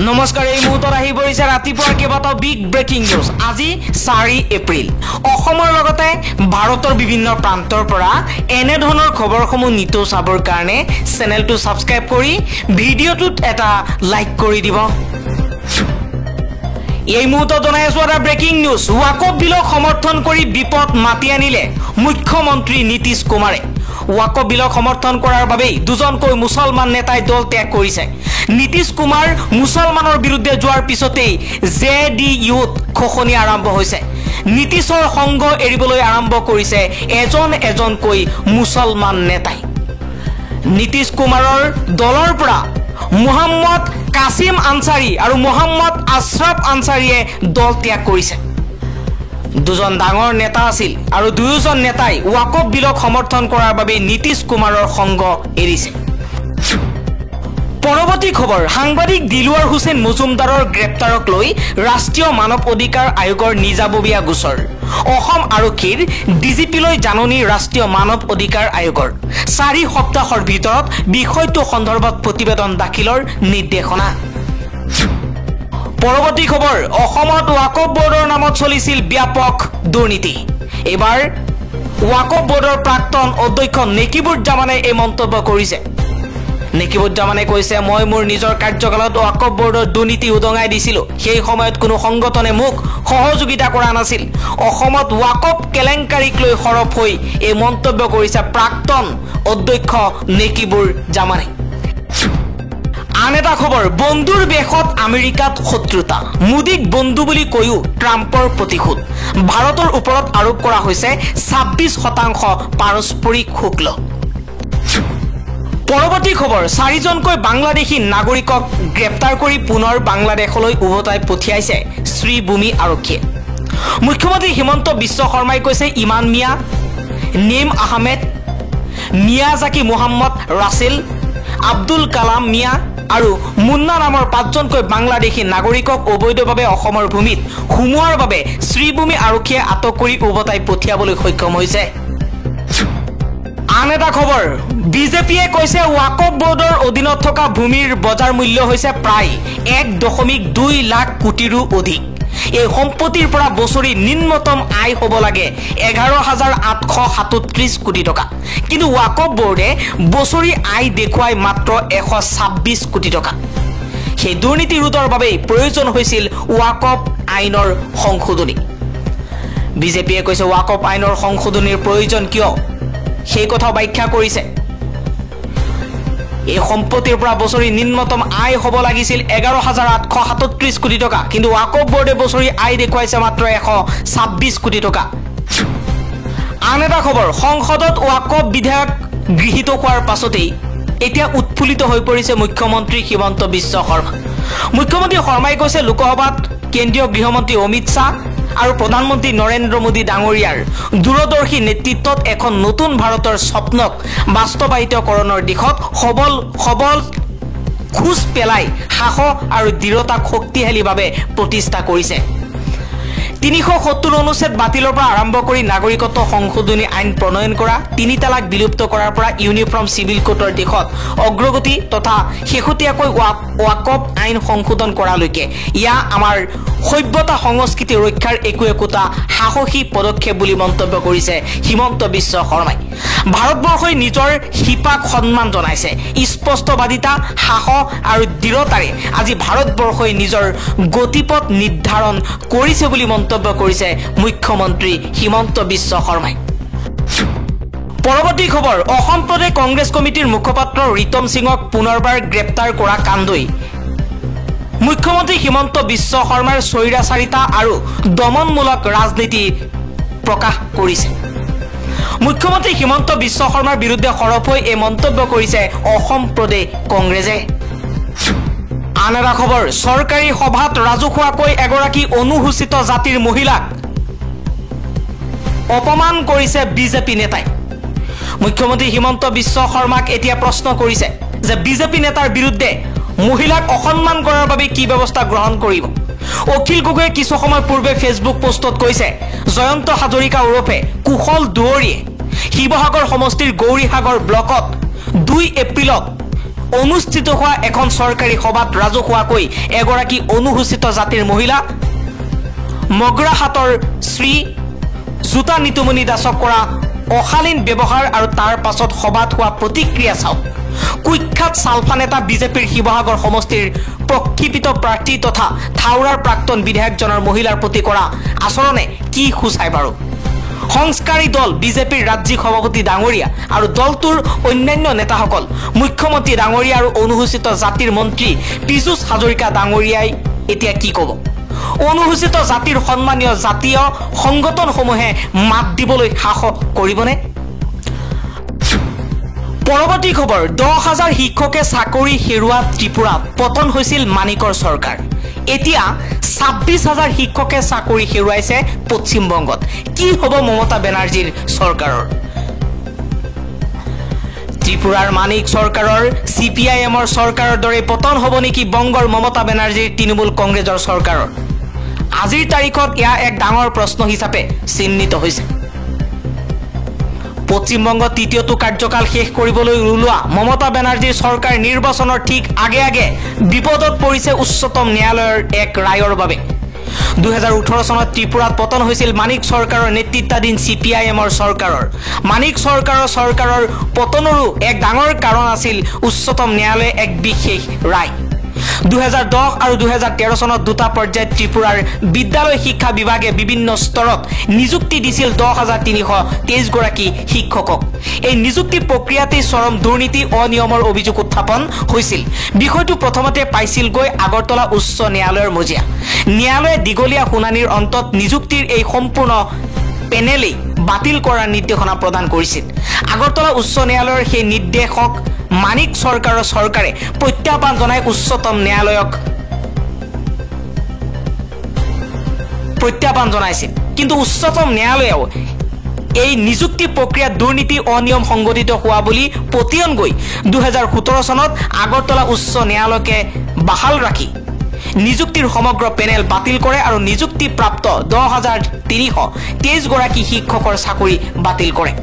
নমস্কাৰ এই মুহূৰ্তত আহি পৰিছে ৰাতিপুৱাৰ কেইবাটাও বিগ ব্ৰেকিং নিউজ। আজি 4 এপ্ৰিল। অসমৰ লগতে ভাৰতৰ বিভিন্ন প্ৰান্তৰ পৰা এনে ধৰণৰ খবৰসমূহ নিতৌ চাবৰ কাৰণে চেনেলটো সাবস্ক্ৰাইব কৰি ভিডিঅ'টোত এটা লাইক কৰি দিব। এই মুহূৰ্তত জনাই আছো এটা ব্ৰেকিং নিউজ। ওয়াকফ বিলক সমৰ্থন কৰি বিপদ মাতি আনিলে মুখ্যমন্ত্ৰী নীতিশ কুমাৰে। ওয়াকফ বিলক সমৰ্থন কৰাৰ বাবে দুজনকৈ মুছলমান নেতাই দল ত্যাগ কৰিছে। নীতিশ কুমাৰ মুছলমানৰ বিৰুদ্ধে যোৱাৰ পিছতেই জেডিইউত খোখনি আৰম্ভ হৈছে। নীতিশৰ সংগ এৰিবলৈ আৰম্ভ কৰিছে এজনকৈ মুছলমান নেতাই। নীতিশ কুমাৰৰ দলৰ পৰা মোহাম্মদ কাছিম আনসাৰী আৰু মোহাম্মদ আশৰাফ আনসাৰীয়ে দল ত্যাগ কৰিছে। দুজন ডাঙৰ নেতা আছিল আৰু দুয়োজন নেতাই ওয়াকফ বিলক সমৰ্থন কৰাৰ বাবে নীতিশ কুমাৰৰ সংগ এৰিছে। পৰৱৰ্তী খবৰ, সাংবাদিক দিলৱাৰ হুছেইন মজুমদাৰৰ গ্ৰেপ্তাৰক লৈ ৰাষ্ট্ৰীয় মানৱ অধিকাৰ আয়োগৰ নিজাববীয়া গোচৰ। অসম আৰক্ষীৰ ডিজিপিলৈ জাননী ৰাষ্ট্ৰীয় মানৱ অধিকাৰ আয়োগৰ। 4 সপ্তাহৰ ভিতৰত বিষয়টো সন্দৰ্ভত প্ৰতিবেদন দাখিলৰ নিৰ্দেশনা। পৰৱৰ্তী খবৰ, অসমত ওয়াকফ বোৰ্ডৰ নামত চলিছিল ব্যাপক দুৰ্নীতি। এবাৰ ওয়াকফ বোৰ্ডৰ প্ৰাক্তন অধ্যক্ষ নেকিবুজ্জামানে এই মন্তব্য কৰিছে। নেকিবুজ্জামানে কৈছে, মই মোৰ নিজৰ কাৰ্যকালত ওয়াকফ বোৰ্ডৰ দুৰ্নীতি উদঙাই দিছিলোঁ। সেই সময়ত কোনো সংগঠনে মোক সহযোগিতা কৰা নাছিল। অসমত ওয়াকফ কেলেংকাৰীক লৈ সৰব হৈ এই মন্তব্য কৰিছে প্ৰাক্তন অধ্যক্ষ নেকিবুজ্জামানে। আন এটা খবৰ, বন্ধুৰ বেশত আমেৰিকাত শত্ৰুতা। মোদীক বন্ধু বুলি কৈও ট্ৰাম্পৰ প্ৰতিশোধ। ভাৰতৰ ওপৰত আৰোপ কৰা হৈছে 26% পাৰস্পৰিক শুল্ক। পৰৱৰ্তী খবৰ, 4জনকৈ বাংলাদেশী নাগৰিকক গ্ৰেপ্তাৰ কৰি পুনৰ বাংলাদেশলৈ উভতাই পঠিয়াইছে শ্ৰীভূমি আৰক্ষীয়ে। মুখ্যমন্ত্ৰী হিমন্ত বিশ্ব শৰ্মাই কৈছে, ইমান মিয়া, নেম আহমেদ, মিয়াজাকি মোহাম্মদ ৰাছেল, আব্দুল কালাম মিয়া আৰু মুন্না নামৰ 5জনকৈ বাংলাদেশী নাগৰিকক অবৈধভাৱে অসমৰ ভূমিত সোমোৱাৰ বাবে শ্ৰীভূমি আৰক্ষীয়ে আটক কৰি উভতাই পঠিয়াবলৈ সক্ষম হৈছে। আন এটা খবৰ, বিজেপিয়ে কৈছে ওয়াকফ বোৰ্ডৰ অধীনত থকা ভূমিৰ বজাৰ মূল্য হৈছে প্ৰায় 1.2 লাখ কোটিৰো অধিক। এই সম্পত্তিৰ পৰা বছৰি নিম্নতম আয় হ'ব লাগে 11,837 কোটি টকা। কিন্তু ওয়াকফ বোৰ্ডে বছৰি আয় দেখুৱাই মাত্ৰ 126 কোটি টকা। সেই দুৰ্নীতি ৰোধৰ বাবে প্ৰয়োজন হৈছিল ওয়াকফ আইনৰ সংশোধনী। বিজেপিয়ে কৈছে ওয়াকফ আইনৰ সংশোধনীৰ প্ৰয়োজন কিয় সেই কথা ব্যাখ্যা কৰিছে। এই সম্পত্তিৰ পৰা বছৰি নিম্নতম আয় হ'ব লাগিছিল 11,837 কোটি টকা। কিন্তু ওয়াকফ বোৰ্ডে বছৰি আয় দেখুৱাইছে মাত্ৰ 126 কোটি টকা। আন এটা খবৰ, সংসদত ওয়াকফ বিধেয়ক গৃহীত হোৱাৰ পাছতেই এতিয়া উৎফুল্লিত হৈ পৰিছে মুখ্যমন্ত্ৰী হিমন্ত বিশ্ব শৰ্মা। মুখ্যমন্ত্ৰী শৰ্মাই কৈছে, লোকসভাত কেন্দ্ৰীয় গৃহমন্ত্ৰী অমিত শ্বাহ আৰু প্ৰধানমন্ত্ৰী নৰেন্দ্ৰ মোদী ডাঙৰীয়াৰ দূৰদৰ্শী নেতৃত্বত এখন নতুন ভাৰতৰ স্বপ্নক বাস্তৱায়িতকৰণৰ দিশত সবল খোজ পেলাই সাহস আৰু দৃঢ়তাক শক্তিশালীভাৱে প্ৰতিষ্ঠা কৰিছে। 370 অনুচ্ছেদ বাতিলৰ পৰা আৰম্ভ কৰি নাগৰিকত্ব সংশোধনী আইন প্ৰণয়ন কৰা, 3 তালাক বিলুপ্ত কৰাৰ পৰা ইউনিফৰ্ম চিভিল কোডৰ দিশত অগ্ৰগতি তথা শেহতীয়াকৈ ওয়াকফ আইন সংশোধন কৰালৈকে ইয়া আমাৰ সভ্যতা সংস্কৃতি ৰক্ষাৰ একোটা সাহসী পদক্ষেপ বুলি মন্তব্য কৰিছে হিমন্ত বিশ্ব শৰ্মাই। ভাৰতবৰ্ষই নিজৰ শিপাক সন্মান জনাইছে। স্পষ্টবাদিতা, সাহস আৰু দৃঢ়তাৰে আজি ভাৰতবৰ্ষই নিজৰ গতিপথ নিৰ্ধাৰণ কৰিছে বুলি মন্তব্য কৰিছে মুখ্যমন্ত্ৰী হিমন্ত বিশ্ব শৰ্মাই। পৰৱৰ্তী খবৰ, অসম প্ৰদেশ কংগ্ৰেছ কমিটিৰ মুখপাত্ৰ ৰিতম সিঙক পুনৰবাৰ গ্ৰেপ্তাৰ কৰা কাণ্ডই মুখ্যমন্ত্ৰী হিমন্ত বিশ্ব শৰ্মাৰ স্বৈৰাচাৰিতা আৰু দমনমূলক ৰাজনীতি প্ৰকাশ কৰিছে। মুখ্যমন্ত্ৰী হিমন্ত বিশ্ব শৰ্মাৰ বিৰুদ্ধে সৰব হৈ এই মন্তব্য কৰিছে অসম প্ৰদেশ কংগ্ৰেছে। আন এটা খবৰ, চৰকাৰী সভাত ৰাজহুৱাকৈ এগৰাকী অনুসূচিত জাতিৰ মহিলাক অপমান কৰিছে বিজেপি নেতাই। মুখ্যমন্ত্ৰী হিমন্ত বিশ্ব শৰ্মাক এতিয়া প্ৰশ্ন কৰিছে যে বিজেপি নেতাৰ বিৰুদ্ধে মহিলাক অসন্মান কৰাৰ বাবে কি ব্যৱস্থা গ্ৰহণ কৰিব। অখিল গগৈয়ে কিছু সময় পূৰ্বে ফেচবুক পোষ্টত কৈছে, জয়ন্ত হাজৰিকা ওৰফে কুশল দুৱৰীয়ে শিৱসাগৰ সমষ্টিৰ গৌৰীসাগৰ ব্লকত 2 এপ্ৰিলত অনুষ্ঠিত হোৱা এখন চৰকাৰী সভাত ৰাজহুৱাকৈ এগৰাকী অনুসূচিত জাতিৰ মহিলা মগ্ৰাহাটৰ শ্ৰী জোতা নিতুমণি দাসক কৰা অশালীন ব্যৱহাৰ আৰু তাৰ পাছত সভাত হোৱা প্ৰতিক্ৰিয়া চাওক। কুখ্যাত ছালফা নেতা বিজেপিৰ শিৱসাগৰ সমষ্টিৰ প্ৰক্ষিপিত প্ৰাৰ্থী তথা থাউৰাৰ প্ৰাক্তন বিধায়কজনৰ মহিলাৰ প্ৰতি কৰা আচৰণে কি সূচায় বাৰু? সংস্কাৰী দল বিজেপিৰ ৰাজ্যিক সভাপতি ডাঙৰীয়া আৰু দলটোৰ অন্যান্য নেতাসকল, মুখ্যমন্ত্ৰী ডাঙৰীয়া আৰু অনুসূচিত জাতিৰ মন্ত্ৰী পীযুষ হাজৰিকা ডাঙৰীয়াই এতিয়া কি ক'ব? অনুসূচিত জাতিৰ সন্মানীয় জাতীয় সংগঠনসমূহে মাত দিবলৈ সাহস কৰিবনে? পৰৱৰ্তী খবৰ, 10,000 শিক্ষকে চাকৰি হেৰুওৱা ত্ৰিপুৰাত পতন হৈছিল মানিকৰ চৰকাৰ। এতিয়া 26,000 শিক্ষকে চাকৰি হেৰুৱাইছে পশ্চিমবংগত। কি হ'ব মমতা বেনাৰ্জীৰ চৰকাৰৰ? ত্ৰিপুৰাৰ মানিক চৰকাৰৰ CPIMৰ চৰকাৰৰ দৰে পতন হ'ব নেকি বংগৰ মমতা বেনাৰ্জীৰ তৃণমূল কংগ্ৰেছৰ চৰকাৰৰ? আজিৰ তাৰিখত এয়া এক ডাঙৰ প্ৰশ্ন হিচাপে চিহ্নিত হৈছে। পশ্চিমবংগত তৃতীয়টো কাৰ্যকাল শেষ কৰিবলৈ ওলোৱা মমতা বেনাৰ্জীৰ চৰকাৰ নিৰ্বাচনৰ ঠিক আগে আগে বিপদত পৰিছে উচ্চতম ন্যায়ালয়ৰ এক ৰায়ৰ বাবে। 2018 চনত ত্ৰিপুৰাত পতন হৈছিল মানিক চৰকাৰৰ নেতৃত্বাধীন CPIMৰ চৰকাৰৰ। মানিক চৰকাৰৰ পতনৰো এক ডাঙৰ কাৰণ আছিল উচ্চতম ন্যায়ালয়ে এক বিশেষ ৰায়। 2010 আৰু 2013 চনত দুটা পৰ্যায়ত ত্ৰিপুৰাৰ বিদ্যালয় শিক্ষা বিভাগে বিভিন্ন স্তৰত নিযুক্তি দিছিল 10,323 গৰাকী শিক্ষকক। এই নিযুক্তি প্ৰক্ৰিয়াতেই চৰম দুৰ্নীতি অনিয়মৰ অভিযোগ উত্থাপন হৈছিল। বিষয়টো প্ৰথমতে পাইছিলগৈ আগৰতলা উচ্চ ন্যায়ালয়ৰ মজিয়া। ন্যায়ালয়ে দীঘলীয়া শুনানিৰ অন্তত নিযুক্তিৰ এই সম্পূৰ্ণ পেনেলেই বাতিল কৰাৰ নিৰ্দেশনা প্ৰদান কৰিছিল। আগৰতলা উচ্চ ন্যায়ালয়ৰ সেই নিৰ্দেশক মানিক চৰকাৰে প্ৰত্যাহ্বান জনাই উচ্চতম ন্যায়ালয়ক প্ৰত্যাহ্বান জনাইছিল। কিন্তু উচ্চতম ন্যায়ালয়েও এই নিযুক্তি প্ৰক্ৰিয়াত দুৰ্নীতি অনিয়ম সংঘটিত হোৱা বুলি পতিয়ন গৈ 2017 চনত আগৰতলা উচ্চ ন্যায়ালয়কে বাহাল ৰাখি নিযুক্তিৰ সমগ্ৰ পেনেল বাতিল কৰে আৰু নিযুক্তিপ্ৰাপ্ত 10,323 গৰাকী শিক্ষকৰ চাকৰি বাতিল কৰে।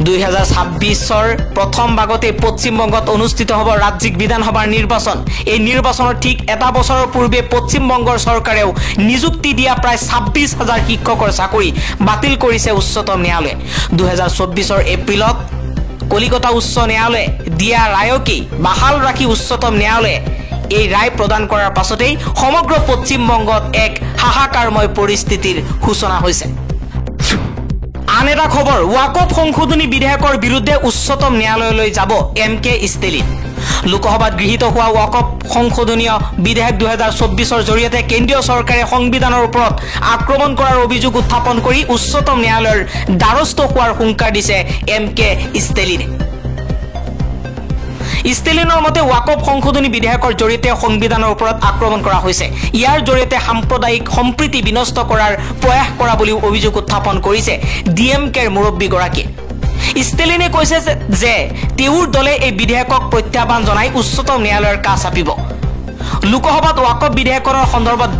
2026 প্ৰথম ভাগতে পশ্চিমবংগত অনুষ্ঠিত হ'ব ৰাজ্যিক বিধানসভাৰ নিৰ্বাচন। এই নিৰ্বাচনৰ ঠিক এটা বছৰৰ পূৰ্বে পশ্চিমবংগৰ চৰকাৰেও নিযুক্তি দিয়া প্ৰায় 26,000 শিক্ষকৰ চাকৰি বাতিল কৰিছে উচ্চতম ন্যায়ালয়ে। 2024 এপ্ৰিলত কলিকতা উচ্চ ন্যায়ালয়ে দিয়া ৰায়কেই বাহাল ৰাখি উচ্চতম ন্যায়ালয়ে এই ৰায় প্ৰদান কৰাৰ পাছতেই সমগ্ৰ পশ্চিমবংগত এক হাহাকাৰময় পৰিস্থিতিৰ সূচনা হৈছে। আন এটা খবৰ, ৱাকফ সংশোধনী বিধেয়কৰ বিৰুদ্ধে উচ্চতম ন্যায়ালয়লৈ যাব MK ষ্টেলিন। লোকসভাত গৃহীত হোৱা ৱাকফ সংশোধনীয় বিধেয়ক 2024ৰ জৰিয়তে কেন্দ্ৰীয় চৰকাৰে সংবিধানৰ ওপৰত আক্ৰমণ কৰাৰ অভিযোগ উত্থাপন কৰি উচ্চতম ন্যায়ালয়ৰ দ্বাৰস্থ হোৱাৰ হুংকাৰ দিছে MK ষ্টেলিনে। ষ্টেলিনৰ মতে ৱাকফ সংশোধনী বিধেয়কৰ জৰিয়তে সংবিধানৰ ওপৰত আক্ৰমণ কৰা হৈছে। ইয়াৰ জৰিয়তে সাম্প্ৰদায়িক সম্প্ৰীতি বিনষ্ট কৰাৰ প্ৰয়াস কৰা বুলিও অভিযোগ উত্থাপন কৰিছে DMKৰ মুৰব্বীগৰাকীয়ে। ষ্টেলিনে কৈছে যে তেওঁৰ দলে এই বিধেয়কক প্ৰত্যাহ্বান জনাই উচ্চতম ন্যায়ালয়ৰ কাষ চাপিব। লোকসভাত ৱাকফ বিধেয়কৰ সন্দৰ্ভত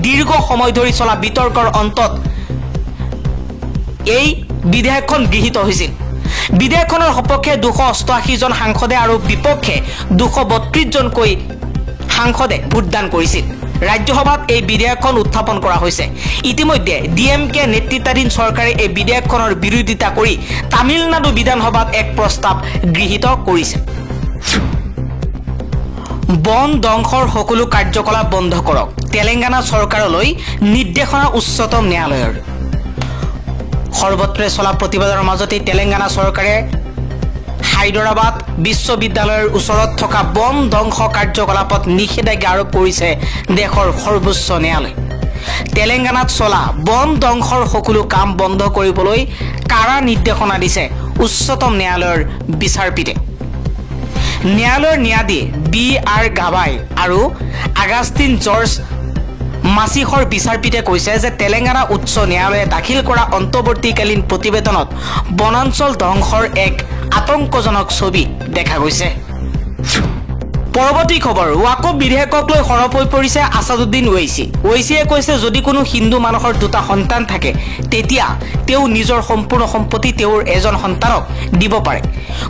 দীৰ্ঘ সময় ধৰি চলা বিতৰ্কৰ অন্তত এই বিধেয়কখন গৃহীত হৈছিল। বিধেয়কখনৰ সপক্ষে 288 জন সাংসদে আৰু বিপক্ষে 232 জনকৈ সাংসদে ভোটদান কৰিছিল। ৰাজ্যসভাত এই বিধেয়কখন উত্থাপন কৰা হৈছে। ইতিমধ্যে DMK নেতৃত্বাধীন চৰকাৰে এই বিধেয়কখনৰ বিৰোধিতা কৰি তামিলনাডু বিধানসভাত এক প্ৰস্তাৱ গৃহীত কৰিছে। বন ধ্বংসৰ সকলো কাৰ্যকলাপ বন্ধ কৰক, তেলেংগানা চৰকাৰলৈ নিৰ্দেশনা উচ্চতম ন্যায়ালয়ৰ। সৰ্বত্ৰে চলা প্ৰতিবাদৰ মাজতে তেলেংগানা চৰকাৰে হায়দৰাবাদ বিশ্ববিদ্যালয়ৰ ওচৰত থকা বন ধ্বংস কাৰ্যকলাপত নিষেধাজ্ঞা আৰোপ কৰিছে দেশৰ সৰ্বোচ্চ ন্যায়ালয়। তেলেংগানাত চলা বন ধ্বংসৰ সকলো কাম বন্ধ কৰিবলৈ কাৰা নিৰ্দেশনা দিছে উচ্চতম ন্যায়ালয়ৰ বিচাৰপীঠে। ন্যায়ালয়ৰ ন্যায়াধী BR গাভাই আৰু আগাষ্টিন জৰ্জ মাছিখৰ বিচাৰপীঠে কৈছে যে তেলেংগানা উচ্চ ন্যায়ালয়ে দাখিল কৰা অন্তৱৰ্তীকালীন প্ৰতিবেদনত বনাঞ্চল ধ্বংসৰ এক আতংকজনক ছবি দেখা গৈছে। পৰৱৰ্তী খবৰ ৱাকফ বিধেয়কক লৈ সৰব হৈ পৰিছে আছাদুদ্দিন ওৱেইচি। ওৱেইচিয়ে কৈছে যদি কোনো হিন্দু মানুহৰ দুটা সন্তান থাকে তেতিয়া তেওঁ নিজৰ সম্পূৰ্ণ সম্পত্তি তেওঁৰ এজন সন্তানক দিব পাৰে,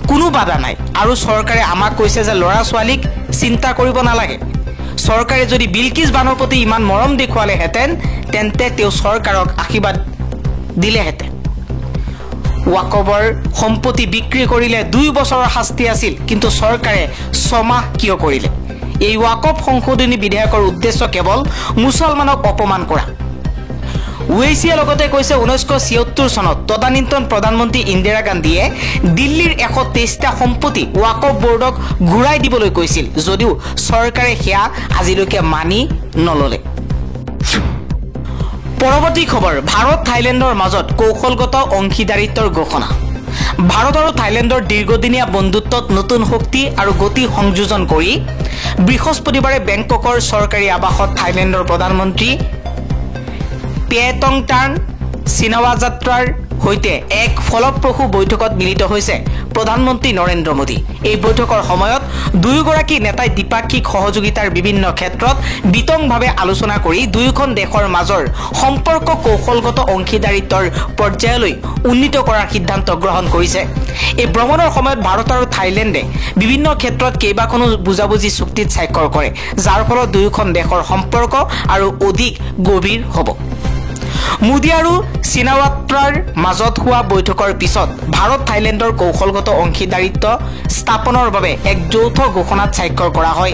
কোনো বাধা নাই। আৰু চৰকাৰে আমাক কৈছে যে ল'ৰা ছোৱালীক চিন্তা কৰিব নালাগে। চৰকাৰে যদি বিলকিছ বানুৰ প্ৰতি ইমান মৰম দেখুৱালেহেঁতেন তেন্তে তেওঁ চৰকাৰক আশীৰ্বাদ দিলেহেঁতেন। ৱাকফৰ সম্পত্তি বিক্ৰী কৰিলে 2 বছৰৰ শাস্তি আছিল, কিন্তু চৰকাৰে 6 মাহ কিয় কৰিলে? এই ৱাকফ সংশোধনী বিধেয়কৰ উদ্দেশ্য কেৱল মুছলমানক অপমান কৰা। ওৱেইচিয়ে লগতে কৈছে 1976 চনত তদানীন্তন প্ৰধানমন্ত্ৰী ইন্দিৰা গান্ধীয়ে দিল্লীৰ 123টা সম্পত্তি ৱাকফ বোৰ্ডক ঘূৰাই দিবলৈ কৈছিল, যদিও চৰকাৰে সেয়া আজিলৈকে মানি নললে। পৰৱৰ্তী খবৰ ভাৰত থাইলেণ্ডৰ মাজত কৌশলগত অংশীদাৰিত্বৰ ঘোষণা। ভাৰত আৰু থাইলেণ্ডৰ দীৰ্ঘদিনীয়া বন্ধুত্বত নতুন শক্তি আৰু গতি সংযোজন কৰি বৃহস্পতিবাৰে বেংককৰ চৰকাৰী আৱাসত থাইলেণ্ডৰ প্ৰধানমন্ত্ৰী পেটংটাৰ্ণ চিনাৱাজাত্ৰাৰ সৈতে এক ফলপ্ৰসূ বৈঠকত মিলিত হৈছে প্ৰধানমন্ত্ৰী নৰেন্দ্ৰ মোদী। এই বৈঠকৰ সময়ত দুয়োগৰাকী নেতাই দ্বিপাক্ষিক সহযোগিতাৰ বিভিন্ন ক্ষেত্ৰত বিতংভাৱে আলোচনা কৰি দুয়োখন দেশৰ মাজৰ সম্পৰ্ক কৌশলগত অংশীদাৰিত্বৰ পৰ্যায়লৈ উন্নীত কৰাৰ সিদ্ধান্ত গ্ৰহণ কৰিছে। এই ভ্ৰমণৰ সময়ত ভাৰত আৰু থাইলেণ্ডে বিভিন্ন ক্ষেত্ৰত কেইবাখনো বুজাবুজি চুক্তিত স্বাক্ষৰ কৰে, যাৰ ফলত দুয়োখন দেশৰ সম্পৰ্ক আৰু অধিক গভীৰ হ'ব। মোদী আৰু চিনাৱাত্ৰাৰ মাজত হোৱা বৈঠকৰ পিছত ভাৰত থাইলেণ্ডৰ কৌশলগত অংশীদাৰিত্ব স্থাপনৰ বাবে এক যৌথ ঘোষণাত স্বাক্ষৰ কৰা হয়।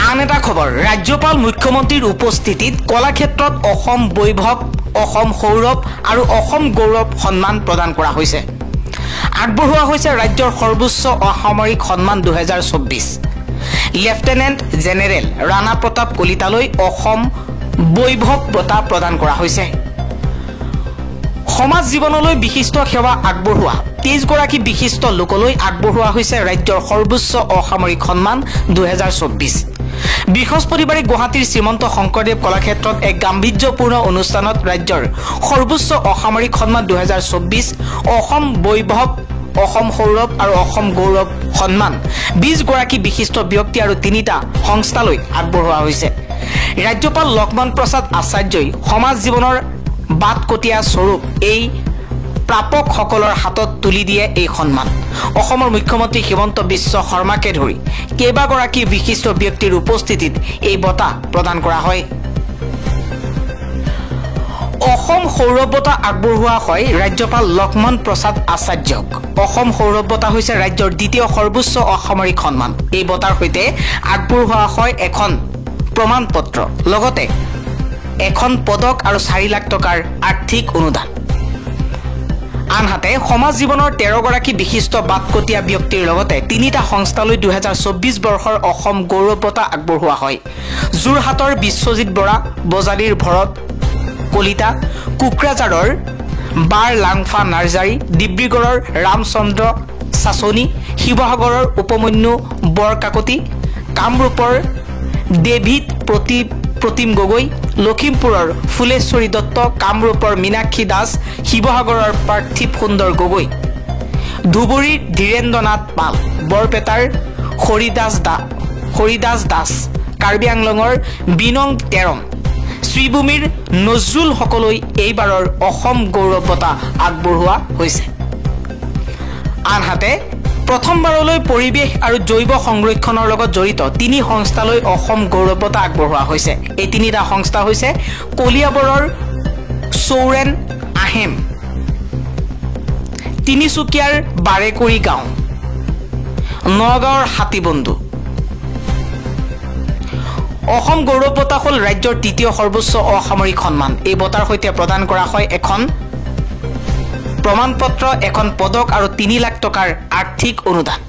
আন এটা খবৰ ৰাজ্যপাল মুখ্যমন্ত্ৰীৰ উপস্থিতিত কলাক্ষেত্ৰত অসম বৈভৱ, অসম সৌৰভ আৰু অসম গৌৰৱ সন্মান প্ৰদান কৰা হৈছে। আগবঢ়োৱা হৈছে ৰাজ্যৰ সৰ্বোচ্চ অসামৰিক সন্মান 2024। লেফটেনেণ্ট জেনেৰেল ৰাণা প্ৰতাপ কলিতালৈ অসম বৈভৱ বঁটা প্ৰদান কৰা হৈছে। সমাজ জীৱনলৈ বিশিষ্ট সেৱা আগবঢ়োৱা 23 গৰাকী বিশিষ্ট লোকলৈ আগবঢ়োৱা হৈছে ৰাজ্যৰ সৰ্বোচ্চ অসামৰিক সন্মান 2024। বৃহস্পতিবাৰে গুৱাহাটীৰ শ্ৰীমন্ত শংকৰদেৱ কলাক্ষেত্ৰত এক গাম্ভীৰ্যপূৰ্ণ অনুষ্ঠানত ৰাজ্যৰ সৰ্বোচ্চ অসামৰিক সন্মান 2024 অসম বৈভৱ, অসম সৌৰভ আৰু অসম গৌৰৱ সন্মান 20 গৰাকী বিশিষ্ট ব্যক্তি আৰু 3টা সংস্থালৈ আগবঢ়োৱা হৈছে। ৰাজ্যপাল লক্ষ্মণ প্ৰসাদ আচাৰ্যই সমাজ জীৱনৰ বাটকটীয়া স্বৰূপ এই প্ৰাপকসকলৰ হাতত তুলি দিয়ে এই সন্মান। অসমৰ মুখ্যমন্ত্ৰী হিমন্ত বিশ্ব শৰ্মাকে ধৰি কেইবাগৰাকী বিশিষ্ট ব্যক্তিৰ উপস্থিতিত এই বঁটা প্ৰদান কৰা হয়। অসম সৌৰভ বঁটা আগবঢ়োৱা হয় ৰাজ্যপাল লক্ষ্মণ প্ৰসাদ আচাৰ্যক। অসম সৌৰভ বঁটা হৈছে ৰাজ্যৰ দ্বিতীয় সৰ্বোচ্চ অসামৰিক সন্মান। এই বঁটাৰ সৈতে আগবঢ়োৱা হয় এখন প্ৰমাণ পত্ৰ, লগতে এখন পদক আৰু 4 লাখ টকাৰ আৰ্থিক অনুদান। আনহাতে সমাজ জীৱনৰ 13 গৰাকী বিশিষ্ট বাটকটীয়া ব্যক্তিৰ লগতে 3টা সংস্থালৈ 2024 বৰ্ষৰ অসম গৌৰৱ বঁটা আগবঢ়োৱা হয়। যোৰহাটৰ বিশ্বজিৎ বৰা, বজালীৰ ভৰত কলিতা, কোকৰাঝাৰৰ বাৰ লাংফা নাৰ্জাৰী, ডিব্ৰুগড়ৰ ৰামচন্দ্ৰ চাচনি, শিৱসাগৰৰ উপমন্যু বৰকাকতি, কামৰূপৰ ডেভিড প্ৰতিম গগৈ, লখিমপুৰৰ ফুলেশ্বৰী দত্ত, কামৰূপৰ মীনাক্ষী দাস, শিৱসাগৰৰ পাৰ্থিৱ সুন্দৰ গগৈ, ধুবুৰীৰ ধীৰেন্দ্ৰ নাথ পাল, বৰপেটাৰ হৰিদাস দাস, কাৰ্বি আংলঙৰ বিনং তেৰম, শ্ৰীভূমিৰ নজৰুল সকললৈ এইবাৰৰ অসম গৌৰৱ বঁটা আগবঢ়োৱা হৈছে। আনহাতে প্ৰথমবাৰলৈ পৰিৱেশ আৰু জৈৱ সংৰক্ষণৰ লগত জড়িত 3 সংস্থালৈ অসম গৌৰৱ বঁটা আগবঢ়োৱা হৈছে। এই 3টা সংস্থা হৈছে কলিয়াবৰৰ চৌৰেন আহেম, তিনিচুকীয়াৰ বাৰেকুৰি গাঁও, নগাঁৱৰ হাতীবন্ধু। অসম গৌৰৱ বঁটা হ'ল ৰাজ্যৰ 3য় সৰ্বোচ্চ অসামৰিক সন্মান। এই বঁটাৰ সৈতে প্ৰদান কৰা হয় এখন প্ৰমাণ পত্ৰ, এখন পদক আৰু 3 লাখ টকাৰ আৰ্থিক অনুদান।